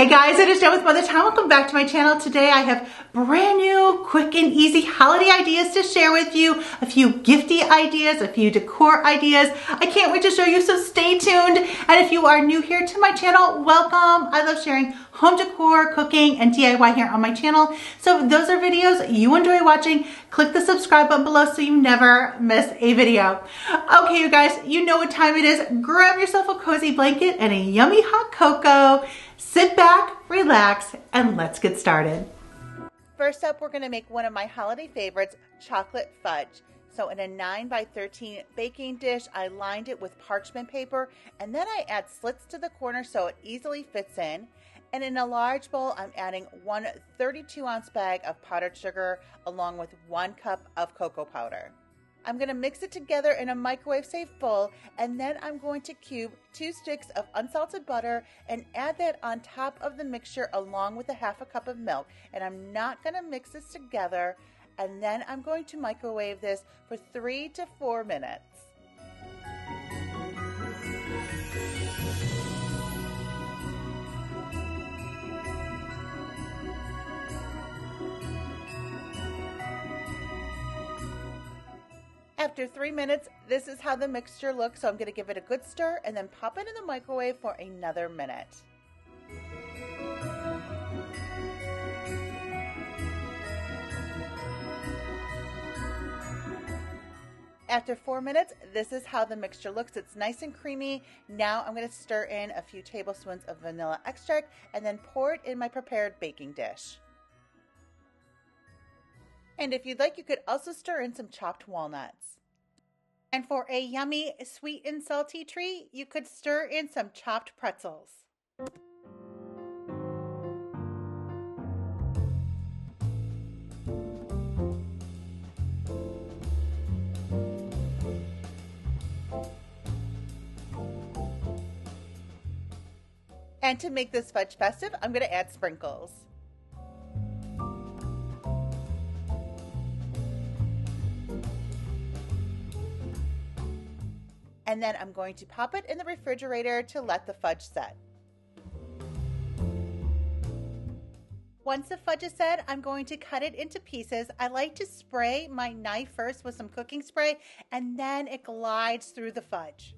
Hey guys, it is Jen with Mother Time. Welcome back to my channel. Today I have brand new, quick and easy holiday ideas to share with you. A few gifty ideas, a few decor ideas. I can't wait to show you, so stay tuned. And if you are new here to my channel, welcome. I love sharing home decor, cooking, and DIY here on my channel. So if those are videos you enjoy watching, click the subscribe button below so you never miss a video. Okay, you guys, you know what time it is. Grab yourself a cozy blanket and a yummy hot cocoa. Sit back, relax, and let's get started. First up, we're going to make one of my holiday favorites, chocolate fudge. So in a 9 by 13 baking dish, I lined it with parchment paper, and then I add slits to the corner so it easily fits in. And in a large bowl, I'm adding one 32-ounce bag of powdered sugar along with 1 cup of cocoa powder. I'm going to mix it together in a microwave-safe bowl, and then I'm going to cube 2 sticks of unsalted butter and add that on top of the mixture along with a half a cup of milk. And I'm not going to mix this together, and then I'm going to microwave this for 3 to 4 minutes. After 3 minutes, this is how the mixture looks, so I'm going to give it a good stir and then pop it in the microwave for another minute. After 4 minutes, this is how the mixture looks. It's nice and creamy. Now I'm going to stir in a few tablespoons of vanilla extract and then pour it in my prepared baking dish. And if you'd like, you could also stir in some chopped walnuts. And for a yummy sweet and salty treat, you could stir in some chopped pretzels. And to make this fudge festive, I'm going to add sprinkles. And then I'm going to pop it in the refrigerator to let the fudge set. Once the fudge is set, I'm going to cut it into pieces. I like to spray my knife first with some cooking spray, and then it glides through the fudge.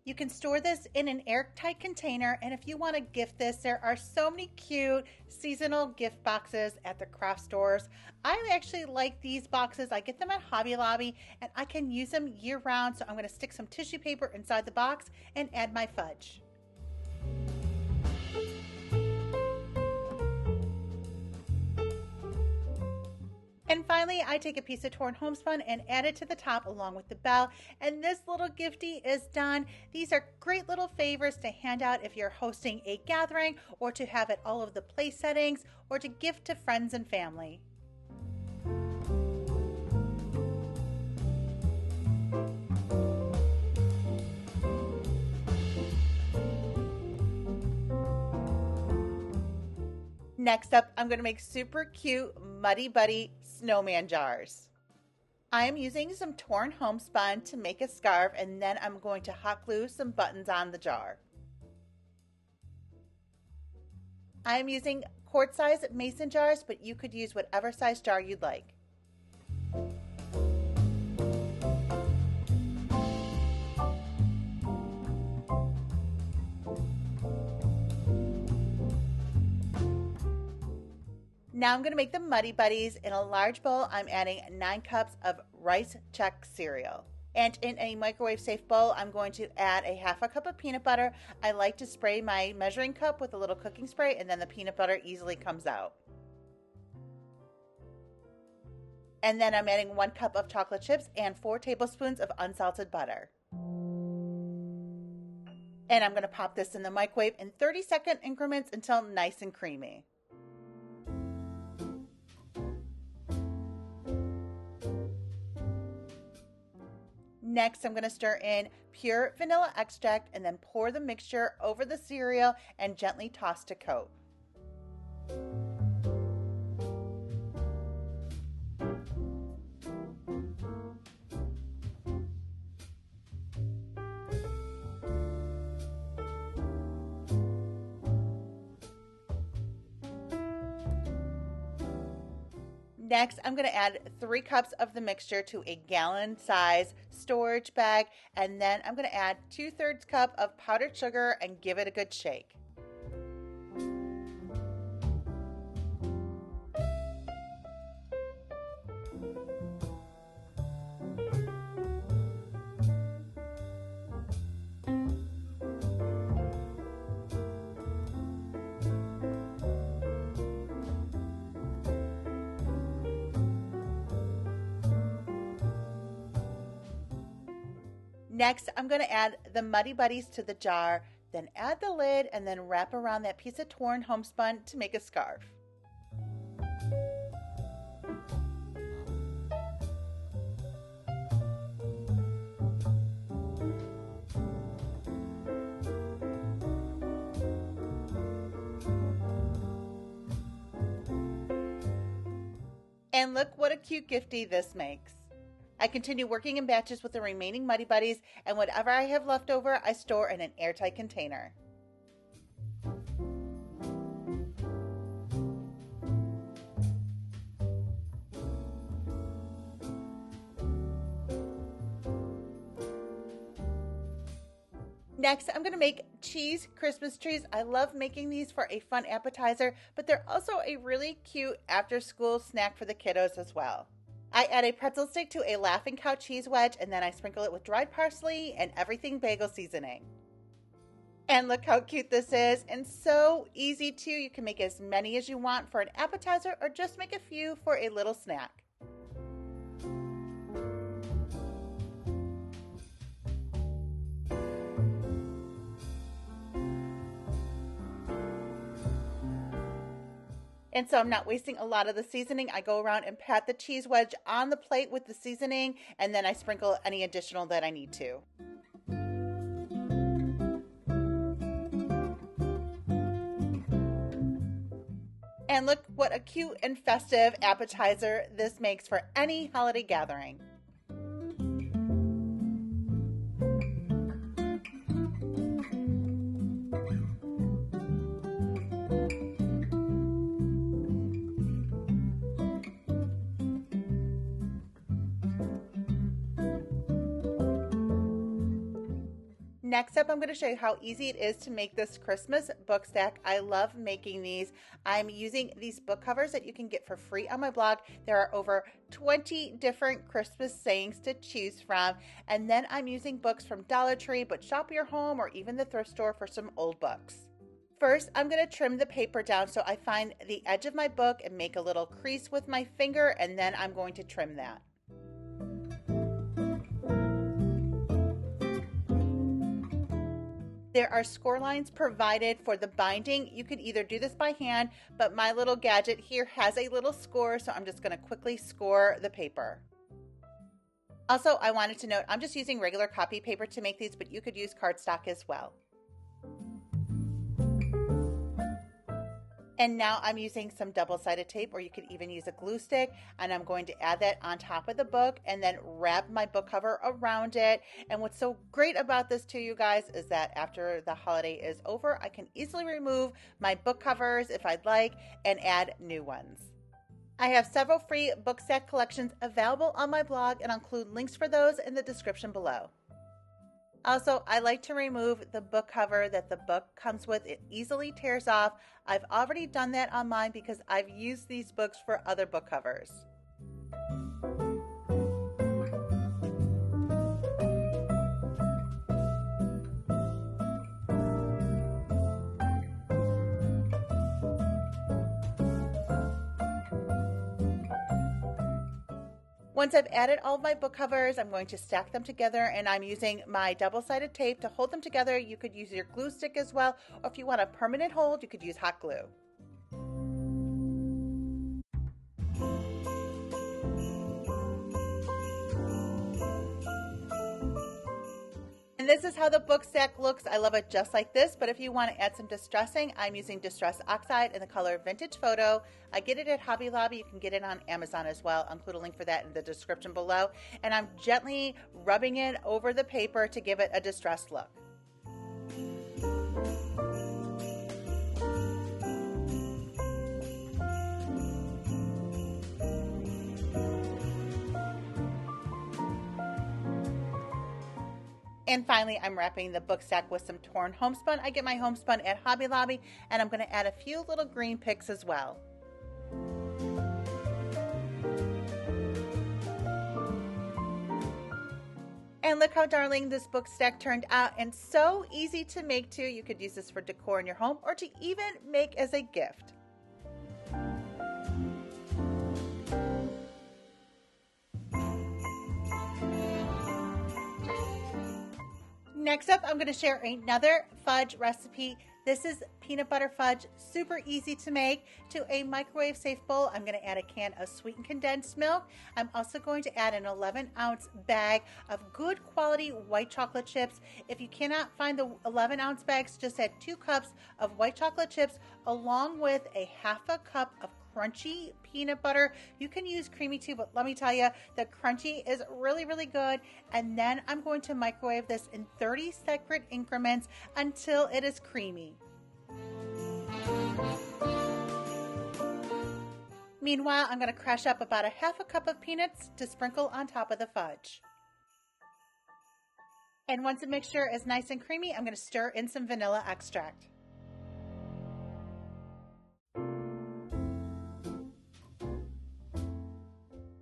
You can store this in an airtight container, and if you want to gift this, there are so many cute seasonal gift boxes at the craft stores. I actually like these boxes. I get them at Hobby Lobby, and I can use them year-round, so I'm going to stick some tissue paper inside the box and add my fudge. And finally, I take a piece of torn homespun and add it to the top along with the bell. And this little gifty is done. These are great little favors to hand out if you're hosting a gathering, or to have at all of the place settings, or to gift to friends and family. Next up, I'm going to make super cute Muddy Buddy snowman jars. I am using some torn homespun to make a scarf, and then I'm going to hot glue some buttons on the jar. I am using quart-size mason jars, but you could use whatever size jar you'd like. Now I'm going to make the Muddy Buddies. In a large bowl, I'm adding 9 cups of rice chex cereal. And in a microwave-safe bowl, I'm going to add a half a cup of peanut butter. I like to spray my measuring cup with a little cooking spray, and then the peanut butter easily comes out. And then I'm adding 1 cup of chocolate chips and 4 tablespoons of unsalted butter. And I'm going to pop this in the microwave in 30-second increments until nice and creamy. Next, I'm going to stir in pure vanilla extract and then pour the mixture over the cereal and gently toss to coat. Next, I'm going to add 3 cups of the mixture to a gallon size storage bag, and then I'm going to add 2/3 cup of powdered sugar and give it a good shake. Next, I'm going to add the Muddy Buddies to the jar, then add the lid and then wrap around that piece of torn homespun to make a scarf. And look what a cute giftie this makes. I continue working in batches with the remaining Muddy Buddies, and whatever I have left over, I store in an airtight container. Next, I'm going to make cheese Christmas trees. I love making these for a fun appetizer, but they're also a really cute after-school snack for the kiddos as well. I add a pretzel stick to a Laughing Cow cheese wedge, and then I sprinkle it with dried parsley and everything bagel seasoning. And look how cute this is, and so easy too. You can make as many as you want for an appetizer or just make a few for a little snack. And so I'm not wasting a lot of the seasoning. I go around and pat the cheese wedge on the plate with the seasoning, and then I sprinkle any additional that I need to. And look what a cute and festive appetizer this makes for any holiday gathering. Next up, I'm going to show you how easy it is to make this Christmas book stack. I love making these. I'm using these book covers that you can get for free on my blog. There are over 20 different Christmas sayings to choose from. And then I'm using books from Dollar Tree, but shop your home or even the thrift store for some old books. First, I'm going to trim the paper down so I find the edge of my book and make a little crease with my finger, and then I'm going to trim that. There are score lines provided for the binding. You could either do this by hand, but my little gadget here has a little score, so I'm just going to quickly score the paper. Also, I wanted to note, I'm just using regular copy paper to make these, but you could use cardstock as well. And now I'm using some double-sided tape, or you could even use a glue stick, and I'm going to add that on top of the book and then wrap my book cover around it. And what's so great about this too, you guys, is that after the holiday is over, I can easily remove my book covers if I'd like and add new ones. I have several free book stack collections available on my blog, and I'll include links for those in the description below. Also, I like to remove the book cover that the book comes with. It easily tears off. I've already done that on mine because I've used these books for other book covers. Once I've added all of my book covers, I'm going to stack them together, and I'm using my double-sided tape to hold them together. You could use your glue stick as well, or if you want a permanent hold, you could use hot glue. this is how the book stack looks. I love it just like this, but if you want to add some distressing, I'm using Distress Oxide in the color Vintage Photo. I get it at Hobby Lobby. You can get it on Amazon as well. I'll include a link for that in the description below. And I'm gently rubbing it over the paper to give it a distressed look. And finally, I'm wrapping the book stack with some torn homespun. I get my homespun at Hobby Lobby, and I'm going to add a few little green picks as well. And look how darling this book stack turned out, and so easy to make too. You could use this for decor in your home or to even make as a gift. Next up, I'm going to share another fudge recipe. This is peanut butter fudge, super easy to make. To a microwave safe bowl, I'm going to add a can of sweetened condensed milk. I'm also going to add an 11-ounce bag of good quality white chocolate chips. If you cannot find the 11-ounce bags, just add 2 cups of white chocolate chips along with a half a cup of crunchy peanut butter. You can use creamy too, but let me tell you, the crunchy is really, really good. And then I'm going to microwave this in 30-second increments until it is creamy. Meanwhile, I'm going to crush up about a half a cup of peanuts to sprinkle on top of the fudge. And once the mixture is nice and creamy, I'm going to stir in some vanilla extract.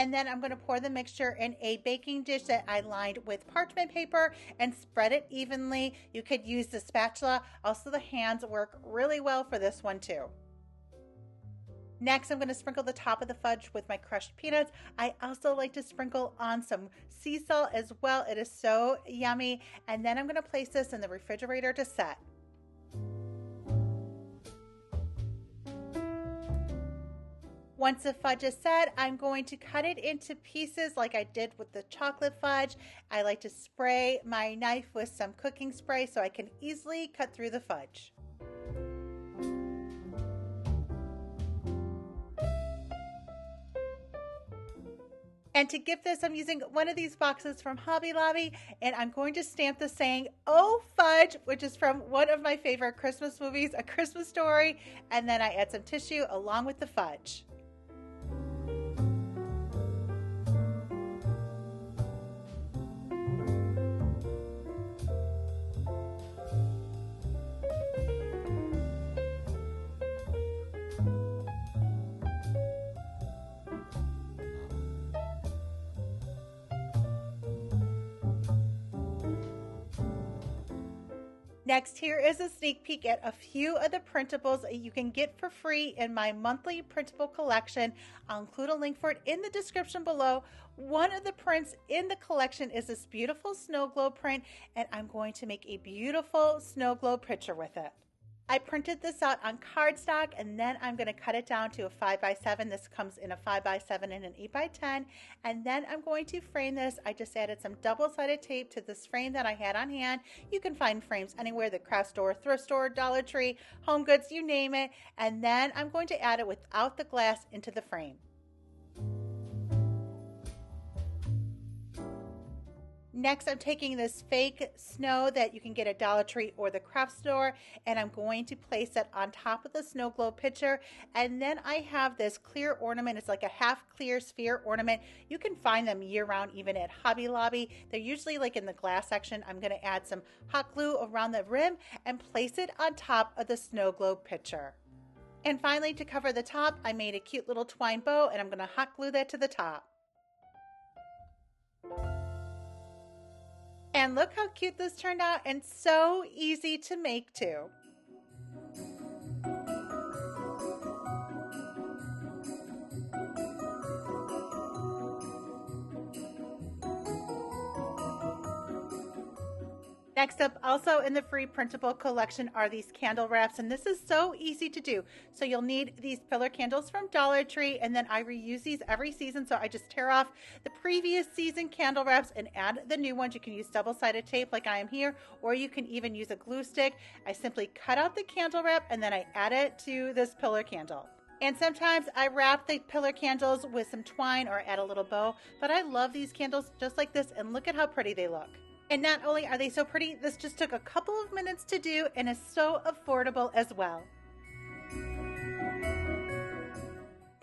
And then I'm going to pour the mixture in a baking dish that I lined with parchment paper and spread it evenly. You could use the spatula. Also, the hands work really well for this one too. Next, I'm going to sprinkle the top of the fudge with my crushed peanuts. I also like to sprinkle on some sea salt as well. It is so yummy. And then I'm going to place this in the refrigerator to set. Once the fudge is set, I'm going to cut it into pieces like I did with the chocolate fudge. I like to spray my knife with some cooking spray so I can easily cut through the fudge. And to gift this, I'm using one of these boxes from Hobby Lobby, and I'm going to stamp the saying, "Oh Fudge," which is from one of my favorite Christmas movies, A Christmas Story, and then I add some tissue along with the fudge. Next, here is a sneak peek at a few of the printables that you can get for free in my monthly printable collection. I'll include a link for it in the description below. One of the prints in the collection is this beautiful snow globe print, and I'm going to make a beautiful snow globe picture with it. I printed this out on cardstock, and then I'm going to cut it down to a 5x7. This comes in a 5x7 and an 8x10, and then I'm going to frame this. I just added some double-sided tape to this frame that I had on hand. You can find frames anywhere, the craft store, thrift store, Dollar Tree, Home Goods, you name it, and then I'm going to add it without the glass into the frame. Next, I'm taking this fake snow that you can get at Dollar Tree or the craft store, and I'm going to place it on top of the snow globe picture. And then I have this clear ornament. It's like a half clear sphere ornament. You can find them year round, even at Hobby Lobby. They're usually like in the glass section. I'm going to add some hot glue around the rim and place it on top of the snow globe picture. And finally, to cover the top, I made a cute little twine bow, and I'm going to hot glue that to the top. And look how cute this turned out, and so easy to make too. Next up, also in the free printable collection are these candle wraps, and this is so easy to do. So you'll need these pillar candles from Dollar Tree, and then I reuse these every season. So I just tear off the previous season candle wraps and add the new ones. You can use double-sided tape like I am here, or you can even use a glue stick. I simply cut out the candle wrap and then I add it to this pillar candle. And sometimes I wrap the pillar candles with some twine or add a little bow, but I love these candles just like this, and look at how pretty they look. And not only are they so pretty, this just took a couple of minutes to do and is so affordable as well.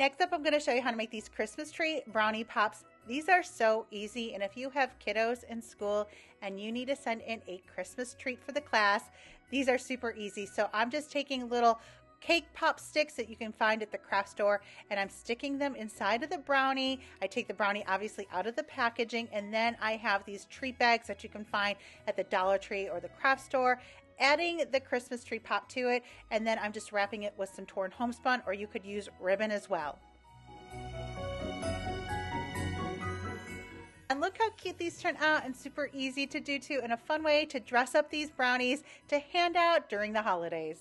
Next up, I'm going to show you how to make these Christmas tree brownie pops. These are so easy, and if you have kiddos in school and you need to send in a Christmas treat for the class, these are super easy. So I'm just taking little cake pop sticks that you can find at the craft store, and I'm sticking them inside of the brownie. I take the brownie obviously out of the packaging, and then I have these treat bags that you can find at the Dollar Tree or the craft store, adding the Christmas tree pop to it, and then I'm just wrapping it with some torn homespun, or you could use ribbon as well. And look how cute these turn out, and super easy to do too, and a fun way to dress up these brownies to hand out during the holidays.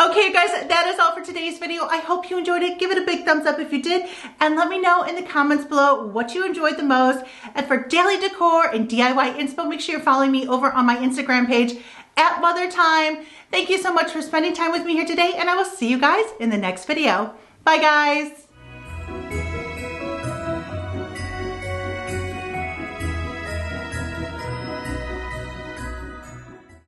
Okay, guys, that is all for today's video. I hope you enjoyed it. Give it a big thumbs up if you did, and let me know in the comments below what you enjoyed the most. And for daily decor and DIY inspo, make sure you're following me over on my Instagram page at Mother Time. Thank you so much for spending time with me here today, and I will see you guys in the next video. Bye, guys.